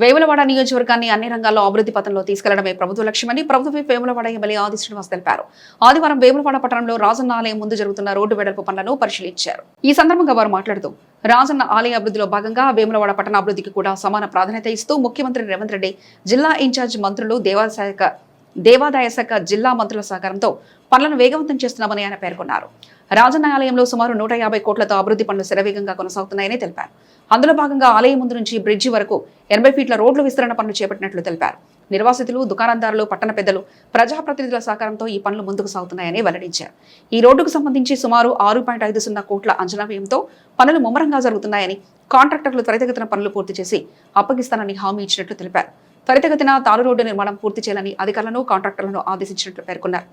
వేములవాడ నియోజకవర్గాన్ని అన్ని రంగాల్లో అభివృద్ధి పథంలో తీసుకెళ్లడమే ప్రభుత్వ లక్ష్యమని ప్రభుత్వ వేములవాడ ఎమ్మెల్యే ఆది శ్రీనివాస్ తెలిపారు. ఆదివారం వేములవాడ పట్టణంలో రాజన్న ఆలయం ముందు జరుగుతున్న రోడ్డు వెడల్పు పనులను పరిశీలించారు. ఈ సందర్భంగా వారు మాట్లాడుతూ రాజన్న ఆలయ అభివృద్ధిలో భాగంగా వేములవాడ పట్టణ అభివృద్ధికి కూడా సమాన ప్రాధాన్యత ఇస్తూ ముఖ్యమంత్రి రేవంత్ రెడ్డి, జిల్లా ఇన్ఛార్జ్ మంత్రులు, దేవాదాయ శాఖ జిల్లా మంత్రుల సహకారంతో పనులను వేగవంతం చేస్తున్నామని ఆయన పేర్కొన్నారు. రాజన్న ఆలయంలో సుమారు 150 కోట్లతో అభివృద్ధి పనులు శరవేగంగా కొనసాగుతున్నాయని తెలిపారు. అందులో భాగంగా ఆలయం ముందు నుంచి బ్రిడ్జి వరకు 80 ఫీట్ల రోడ్ల విస్తరణ పనులు చేపట్టినట్లు తెలిపారు. నిర్వాసితులు, దుకాణదారులు, పట్టణ పెద్దలు, ప్రజాప్రతినిధుల సహకారంతో ఈ పనులు ముందుకు సాగుతున్నాయని వెల్లడించారు. ఈ రోడ్డుకు సంబంధించి సుమారు 6.50 కోట్ల అంచనా వ్యయంతో పనులు ముమ్మరంగా జరుగుతున్నాయని, కాంట్రాక్టర్లు త్వరితగతిన పనులు పూర్తి చేసి అప్పగిస్తానని హామీ ఇచ్చినట్లు తెలిపారు. త్వరితగతిన తారు రోడ్డు నిర్మాణం పూర్తి చేయాలని అధికారులను, కాంట్రాక్టర్లను ఆదేశించినట్లు పేర్కొన్నారు.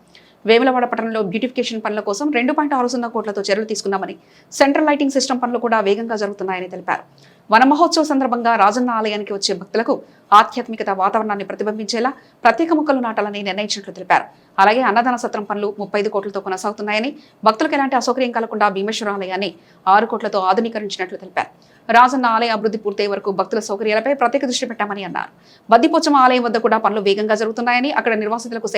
వేములవాడ పట్టణంలో బ్యూటిఫికేషన్ పనుల కోసం 2.60 కోట్లతో చర్యలు తీసుకున్నామని, సెంట్రల్ లైటింగ్ సిస్టమ్ పనులు కూడా వేగంగా జరుగుతున్నాయని తెలిపారు. వన మహోత్సవ సందర్భంగా రాజన్న ఆలయానికి వచ్చే భక్తులకు ఆధ్యాత్మికత వాతావరణాన్ని ప్రతిబింబించేలా ప్రత్యేక మొక్కలు నాటాలని నిర్ణయించినట్లు తెలిపారు. అలాగే అన్నదాన సత్రం పనులు 35 కోట్లతో కొనసాగుతున్నాయని, భక్తులకు ఎలాంటి అసౌకర్యం కలగకుండా భీమేశ్వర ఆలయాన్ని 6 కోట్లతో ఆధునీకరించినట్లు తెలిపారు. రాజన్న ఆలయ అభివృద్ధి పూర్తయ్యే వరకు భక్తుల సౌకర్యాలపై ప్రత్యేక దృష్టి పెట్టామని అన్నారు. బద్దిపోచమ్మ ఆలయం వద్ద కూడా పనులు వేగంగా జరుగుతున్నాయని, అక్కడ నిర్వాసితులకు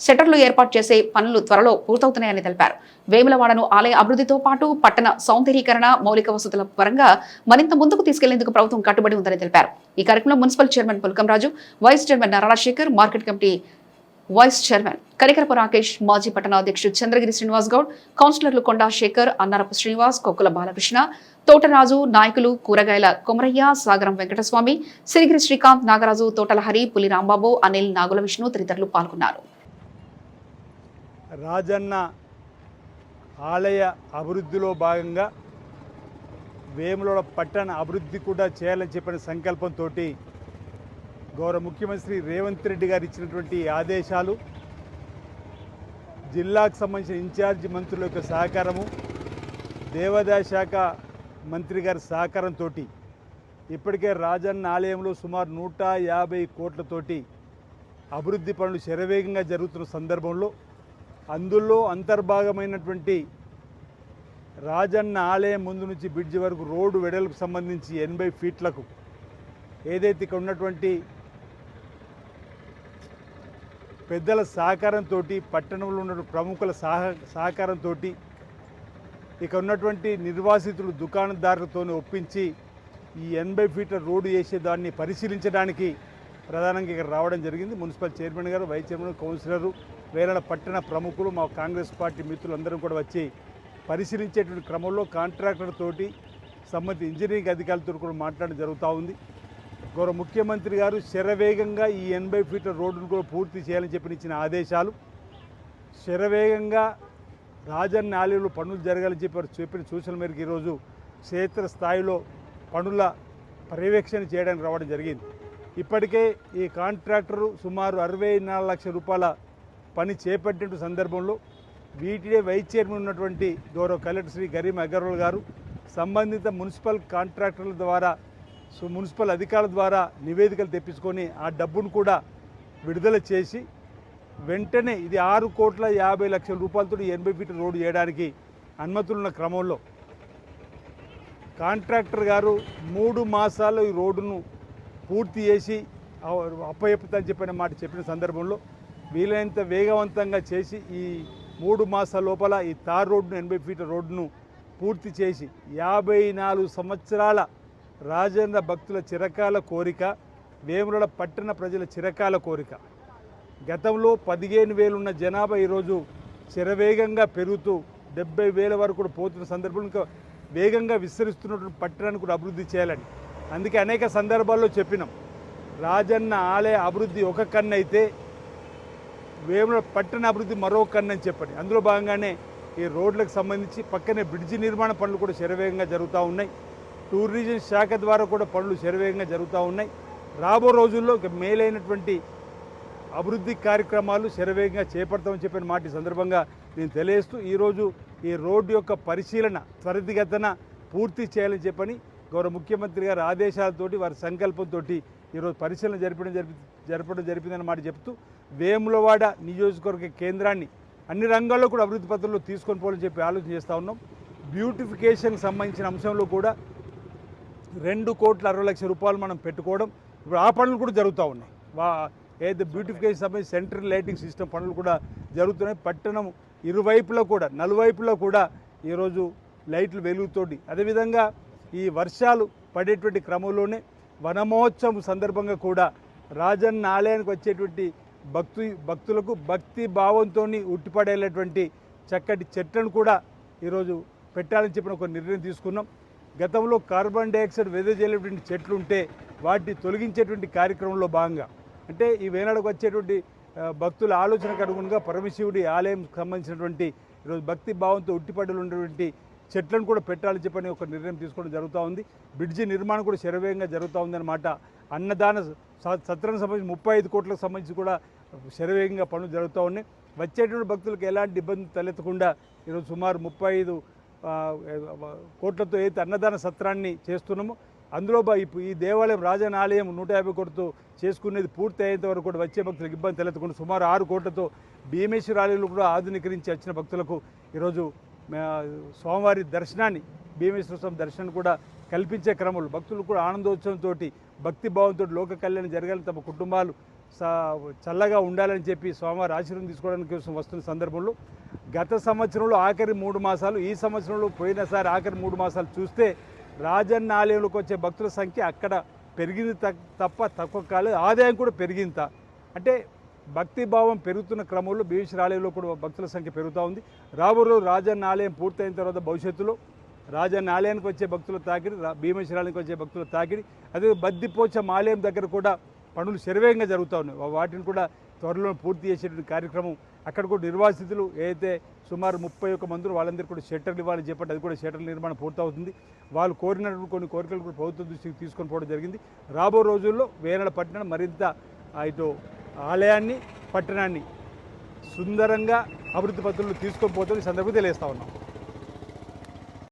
షట్టర్లు ఏర్పాటు చేసే పనులు త్వరలో పూర్తవుతున్నాయని తెలిపారు. వేములవాడను ఆలయ అభివృద్ధితో పాటు పట్టణ సౌందర్యీకరణ, మౌలిక వసతుల పరంగా మరింత ముందుకు తీసుకెళ్లేందుకు ప్రభుత్వం కట్టుబడి ఉందని తెలిపారు. ఈ కార్యక్రమంలో municipal chairman Pulkam Raju, vice chairman Narasekhar, market committee vice chairman Kanikarapu Rakesh, మాజీ పట్టణ అధ్యక్షుడు చంద్రగిరి శ్రీనివాస్ గౌడ్, కౌన్సిలర్లు కొండా శేఖర్, అన్నారపు శ్రీనివాస్, కొక్కుల బాలకృష్ణ, తోటరాజు, నాయకులు కూరగాయల కొమరయ్య, సాగరం వెంకటస్వామి, సిరిగిరి శ్రీకాంత్, నాగరాజు, తోటల హరి, పులి రాంబాబు, అనిల్, నాగుల విష్ణు తదితరులు పాల్గొన్నారు. రాజన్న ఆలయ అభివృద్ధిలో భాగంగా వేములవాడ పట్టణ అభివృద్ధి కూడా చేయాలని చెప్పిన సంకల్పంతో గౌరవ ముఖ్యమంత్రి రేవంత్ రెడ్డి గారు ఇచ్చినటువంటి ఆదేశాలు, జిల్లాకు సంబంధించిన ఇన్ఛార్జి మంత్రుల యొక్క సహకారము, దేవాదాయ శాఖ మంత్రి గారి సహకారంతో ఇప్పటికే రాజన్న ఆలయంలో సుమారు 150 కోట్లతోటి అభివృద్ధి పనులు శరవేగంగా జరుగుతున్న సందర్భంలో అందులో అంతర్భాగమైనటువంటి రాజన్న ఆలయం ముందు నుంచి బ్రిడ్జి వరకు రోడ్డు వెడల్పుకు సంబంధించి 80 ఫీట్లకు ఏదైతే ఇక్కడ ఉన్నటువంటి పెద్దల సహకారంతో, పట్టణంలో ఉన్న ప్రముఖుల సహకారంతో, ఇక ఉన్నటువంటి నిర్వాసితులు, దుకాణదారులతో ఒప్పించి ఈ 80 ఫీట్ల రోడ్డు చేసేదాన్ని పరిశీలించడానికి ప్రధానంగా ఇక్కడ రావడం జరిగింది. మున్సిపల్ చైర్మన్ గారు, వైస్ చైర్మన్, కౌన్సిలరు, వేరే పట్టణ ప్రముఖులు, మా కాంగ్రెస్ పార్టీ మిత్రులందరూ కూడా వచ్చి పరిశీలించేటువంటి క్రమంలో కాంట్రాక్టర్ తోటి, సంబంధిత ఇంజనీరింగ్ అధికారులతో కూడా మాట్లాడడం జరుగుతూ ఉంది. గౌరవ ముఖ్యమంత్రి గారు శరవేగంగా ఈ 80 ఫీట్ల రోడ్డును కూడా పూర్తి చేయాలని ఇచ్చిన ఆదేశాలు, శరవేగంగా రాజన్న ఆలయంలో పనులు జరగాలని చెప్పిన సూచనల మేరకు ఈరోజు క్షేత్రస్థాయిలో పనుల పర్యవేక్షణ చేయడానికి రావడం జరిగింది. ఇప్పటికే ఈ కాంట్రాక్టరు సుమారు 64 లక్షల రూపాయల పని చేపట్టిన సందర్భంలో వీటినే వైస్ చైర్మన్ ఉన్నటువంటి గౌరవ కలెక్టర్ శ్రీ గరీం అగర్వాల్ గారు సంబంధిత మున్సిపల్ కాంట్రాక్టర్ల ద్వారా, మున్సిపల్ అధికారుల ద్వారా నివేదికలు తెప్పించుకొని ఆ డబ్బును కూడా విడుదల చేసి వెంటనే ఇది 6,50,00,000 రూపాయలతో 80 ఫీట్ల రోడ్డు చేయడానికి అనుమతులున్న క్రమంలో కాంట్రాక్టర్ గారు 3 మాసాల్లో ఈ రోడ్డును పూర్తి చేసి అప్పచెప్పుతానని చెప్పిన సందర్భంలో వీలైనంత వేగవంతంగా చేసి ఈ 3 మాసాల లోపల ఈ తార్ రోడ్డును 80 ఫీట్ల రోడ్డును పూర్తి చేసి 54 సంవత్సరాల రాజన్న భక్తుల చిరకాల కోరిక, వేములవాడ పట్టణ ప్రజల చిరకాల కోరిక. గతంలో 15,000 ఉన్న జనాభా ఈరోజు శరవేగంగా పెరుగుతూ 70,000 వరకు కూడా పోతున్న సందర్భంలో ఇంకా వేగంగా విస్తరిస్తున్నటువంటి పట్టణాన్ని కూడా అభివృద్ధి చేయాలని అందుకే అనేక సందర్భాల్లో చెప్పినాం. రాజన్న ఆలయ అభివృద్ధి ఒక కన్ను అయితే వేములవాడ పట్టణ అభివృద్ధి మరో కన్ను అని చెప్పండి. అందులో భాగంగానే ఈ రోడ్లకు సంబంధించి పక్కనే బ్రిడ్జి నిర్మాణ పనులు కూడా శరవేగంగా జరుగుతూ ఉన్నాయి. టూరిజం శాఖ ద్వారా కూడా పనులు శరవేగంగా జరుగుతూ ఉన్నాయి. రాబో రోజుల్లో మేలైనటువంటి అభివృద్ధి కార్యక్రమాలు శరవేగంగా చేపడతామని చెప్పిన మాట ఈ సందర్భంగా నేను తెలియజేస్తూ ఈరోజు ఈ రోడ్డు యొక్క పరిశీలన త్వరితగతిన పూర్తి చేయాలని చెప్పని గౌరవ ముఖ్యమంత్రి గారి ఆదేశాలతోటి, వారి సంకల్పంతో ఈరోజు పరిశీలన జరపడం జరిపిందని మాట చెప్తూ వేములవాడ నియోజకవర్గ కేంద్రాన్ని అన్ని రంగాల్లో కూడా అభివృద్ధి పత్రంలో తీసుకొని పోవాలని చెప్పి ఆలోచన చేస్తూ ఉన్నాం. బ్యూటిఫికేషన్కి సంబంధించిన అంశంలో కూడా 2,60,00,000 రూపాయలు మనం పెట్టుకోవడం, ఇప్పుడు ఆ పనులు కూడా జరుగుతూ ఉన్నాయి. ఏదైతే బ్యూటిఫికేషన్ సంబంధించి సెంట్రల్ లైటింగ్ సిస్టమ్ పనులు కూడా జరుగుతున్నాయి. పట్టణం ఇరువైపులా కూడా నలువైపులా కూడా ఈరోజు లైట్లు వెలుగుతోటి, అదేవిధంగా ఈ వర్షాలు పడేటువంటి క్రమంలోనే వనమహోత్సవం సందర్భంగా కూడా రాజన్న ఆలయానికి వచ్చేటువంటి భక్తులకు భక్తి భావంతో ఉట్టిపడేటువంటి చక్కటి చెట్లను కూడా ఈరోజు పెట్టాలని చెప్పిన ఒక నిర్ణయం తీసుకున్నాం. గతంలో కార్బన్ డైఆక్సైడ్ వెదజల్లేటువంటి చెట్లు ఉంటే వాటిని తొలగించేటువంటి కార్యక్రమంలో భాగంగా, అంటే ఈ వేనాడుకు వచ్చేటువంటి భక్తుల ఆలోచనకు అనుగుణంగా పరమశివుడి ఆలయం సంబంధించినటువంటి ఈరోజు భక్తి భావంతో ఉట్టిపడ్డలు ఉన్నటువంటి చెట్లను కూడా పెట్టాలని చెప్పని ఒక నిర్ణయం తీసుకోవడం జరుగుతూ ఉంది. బ్రిడ్జి నిర్మాణం కూడా శరవేగంగా జరుగుతూ ఉందన్నమాట. అన్నదాన సత్రానికి సంబంధించి 35 కోట్లకు సంబంధించి కూడా శరవేగంగా పనులు జరుగుతూ ఉన్నాయి. వచ్చేటువంటి భక్తులకు ఎలాంటి ఇబ్బంది తలెత్తకుండా ఈరోజు సుమారు 35 కోట్లతో అయితే అన్నదాన సత్రాన్ని చేస్తున్నామో, అందులో ఈ దేవాలయం రాజన్న ఆలయం 150 కోట్లతో చేసుకునేది పూర్తి అయ్యేంత వరకు కూడా వచ్చే భక్తులకు ఇబ్బంది తలెత్తకుండా సుమారు 6 కోట్లతో భీమేశ్వర ఆలయంలో కూడా ఆధునీకరించి వచ్చిన భక్తులకు ఈరోజు స్వామివారి దర్శనాన్ని, భీమేశ్వర స్వామి దర్శనాన్ని కూడా కల్పించే క్రమంలో భక్తులు కూడా ఆనందోత్సవంతో భక్తి భావంతో లోక కళ్యాణం జరగాలని, తమ కుటుంబాలు చల్లగా ఉండాలని చెప్పి స్వామివారి ఆశీర్వాదం తీసుకోవడానికి కోసం వస్తున్న సందర్భంలో గత సంవత్సరంలో ఆఖరి 3 మాసాలు, ఈ సంవత్సరంలో పోయినసారి ఆఖరి 3 మాసాలు చూస్తే రాజన్న ఆలయంలోకి వచ్చే భక్తుల సంఖ్య అక్కడ పెరిగింది తప్ప తక్కువ కాలేదు. ఆదాయం కూడా పెరిగింత, అంటే భక్తి భావం పెరుగుతున్న క్రమంలో భీమేశ్వర ఆలయంలో కూడా భక్తుల సంఖ్య పెరుగుతూ ఉంది. రాబోయే రాజన్న ఆలయం పూర్తయిన తర్వాత భవిష్యత్తులో రాజన్న ఆలయానికి వచ్చే భక్తుల తాకిడి, భీమేశ్వర ఆలయానికి వచ్చే భక్తుల తాకిడి, అదే బద్దిపోచం ఆలయం దగ్గర కూడా పనులు శరవేగంగా జరుగుతూ ఉన్నాయి. వాటిని కూడా త్వరలో పూర్తి చేసేటువంటి కార్యక్రమం. అక్కడ కూడా నిర్వాసితులు ఏదైతే సుమారు 31 మంది వాళ్ళందరూ కూడా షెల్టర్లు ఇవ్వాలని చెప్పండి, అది కూడా షెల్టర్ నిర్మాణం పూర్తవుతుంది. వాళ్ళు కోరినటువంటి కొన్ని కోరికలు కూడా ప్రభుత్వం దృష్టికి తీసుకొని పోవడం జరిగింది. రాబో రోజుల్లో వేనాడ పట్టణం మరింత ఇటు ఆలయాన్ని, పట్టణాన్ని సుందరంగా అభివృద్ధి పత్రులు తీసుకొని పోతుంది. ఈ సందర్భంగా తెలియజేస్తా ఉన్నాం.